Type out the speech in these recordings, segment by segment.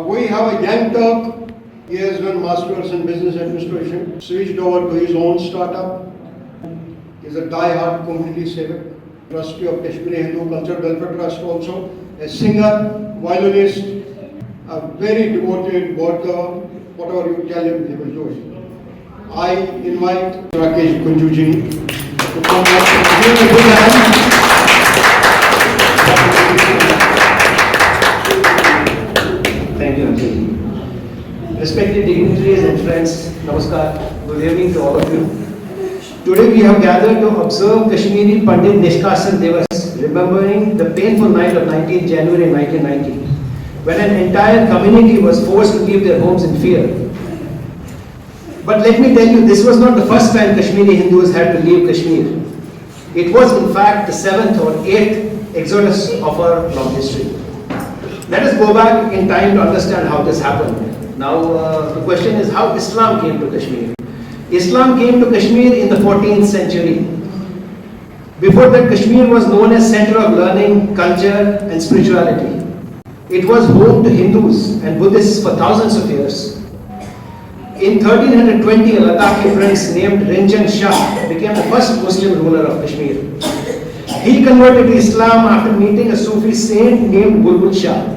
We have a young Turk. He has done masters in business administration, switched over to his own startup. He is a die-hard community civic, trustee of Kashmiri Hindu Cultural Welfare Trust also, a singer, violinist, a very devoted worker. Whatever you tell him, he will do it. I invite Rakesh Ganju to come up and give a big hand. Thank you, Rakesh. Respected dignitaries and friends, Namaskar. Good evening to all of you. Today we have gathered to observe Kashmiri Pandit Nishkasan Divas, remembering the painful night of 19 January 1990, when an entire community was forced to leave their homes in fear. But let me tell you, this was not the first time Kashmiri Hindus had to leave Kashmir. It was in fact the 7th or 8th exodus of our long history. Let us go back in time to understand how this happened. Now the question is how Islam came to Kashmir. Islam came to Kashmir in the 14th century. Before that, Kashmir was known as center of learning, culture and spirituality. It was home to Hindus and Buddhists for thousands of years. In 1320, a Ladakhi prince named Ranjan Shah became the first Muslim ruler of Kashmir. He converted to Islam after meeting a Sufi saint named Bulbul Shah.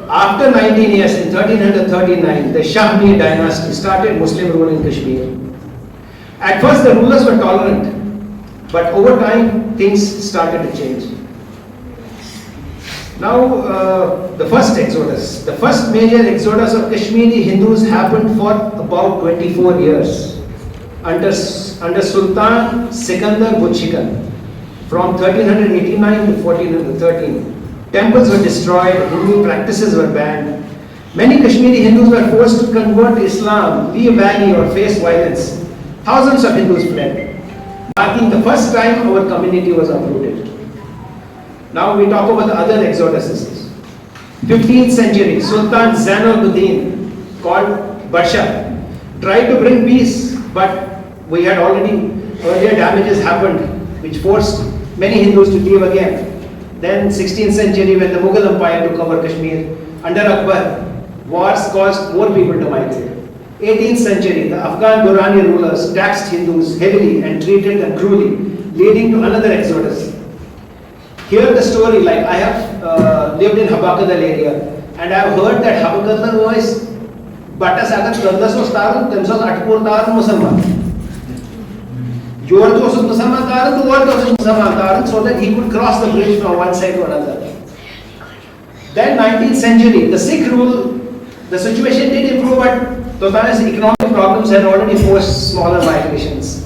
After 19 years, in 1339, the Shahmi dynasty started Muslim rule in Kashmir. At first, the rulers were tolerant, but over time, things started to change. Now, the first exodus. The first major exodus of Kashmiri Hindus happened for about 24 years under Sultan Sikandar Butshikan from 1389 to 1413. Temples were destroyed, Hindu practices were banned. Many Kashmiri Hindus were forced to convert to Islam, leave valley or face violence. Thousands of Hindus fled, marking the first time our community was uprooted. Now we talk about the other exoduses. 15th century, Sultan Zainul-Abidin, called Badsha, tried to bring peace, but we had already earlier damages happened which forced many Hindus to leave again. Then 16th century, when the Mughal Empire took over Kashmir, under Akbar, wars caused more people to migrate. 18th century, the Afghan Durrani rulers taxed Hindus heavily and treated them cruelly, leading to another exodus. Hear the story, like I have lived in Habakadal area, and I have heard that Habakadal was Bata Sagat Kandasos Tarun, Temsos Atpur Tarun Musamman. So that he could cross the bridge from one side to another. Then 19th century, the Sikh rule, the situation did improve, but Totana's economic problems had already forced smaller migrations.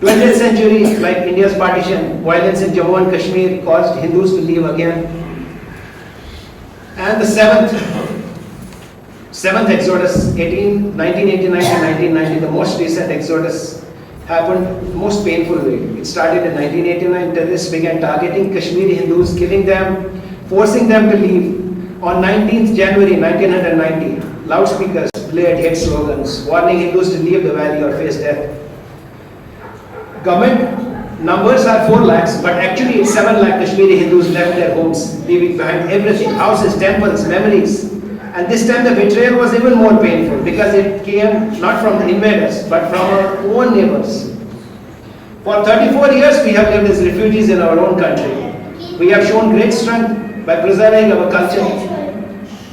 20th century, like India's partition, violence in Jammu and Kashmir caused Hindus to leave again. And the seventh exodus, 1989 to 1990, the most recent exodus, happened most painful way. It started in 1989. Terrorists began targeting Kashmiri Hindus, killing them, forcing them to leave. On 19th January 1990, loudspeakers blared hate slogans, warning Hindus to leave the valley or face death. Government numbers are 4 lakhs, but actually it's 7 lakh Kashmiri Hindus left their homes, leaving behind everything, houses, temples, memories. And this time the betrayal was even more painful because it came not from the invaders but from our own neighbors. For 34 years we have lived as refugees in our own country. We have shown great strength by preserving our culture,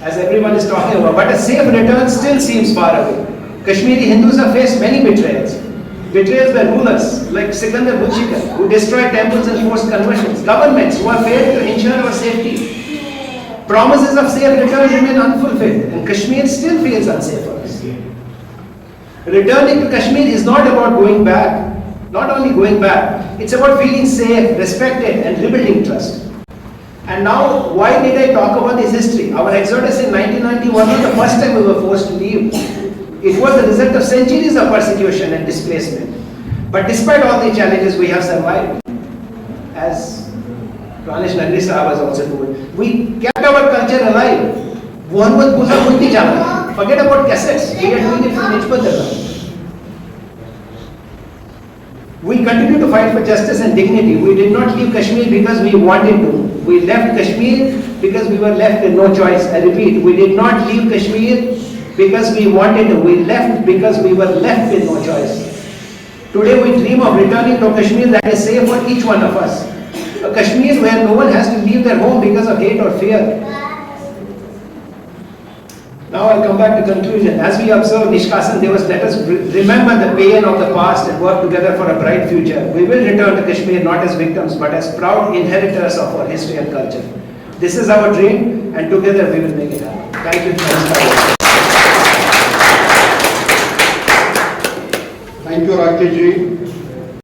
as everyone is talking about, but a safe return still seems far away. Kashmiri Hindus have faced many betrayals. Betrayals by rulers like Sikandar Butshikan, who destroyed temples and forced conversions. Governments who have failed to ensure our safety. Promises of safe return remain unfulfilled, and Kashmir still feels unsafe for us. Returning to Kashmir is not about going back, not only going back, it's about feeling safe, respected, and rebuilding trust. And now, why did I talk about this history? Our exodus in 1991 was the first time we were forced to leave. It was the result of centuries of persecution and displacement. But despite all the challenges, we have survived. As Rakesh Nagri Sahab has also told, we kept our culture alive. Forget about cassettes. We are doing it from Nijpadala. We continue to fight for justice and dignity. We did not leave Kashmir because we wanted to. We left Kashmir because we were left with no choice. I repeat, we did not leave Kashmir because we wanted to. We left because we were left with no choice. Today we dream of returning to Kashmir that is safe for each one of us. A Kashmir where no one has to leave their home because of hate or fear. Now I'll come back to conclusion. As we observe Nishkasan Divas, let us remember the pain of the past and work together for a bright future. We will return to Kashmir not as victims but as proud inheritors of our history and culture. This is our dream and together we will make it happen. Thank you. Thank you, Rakesh ji.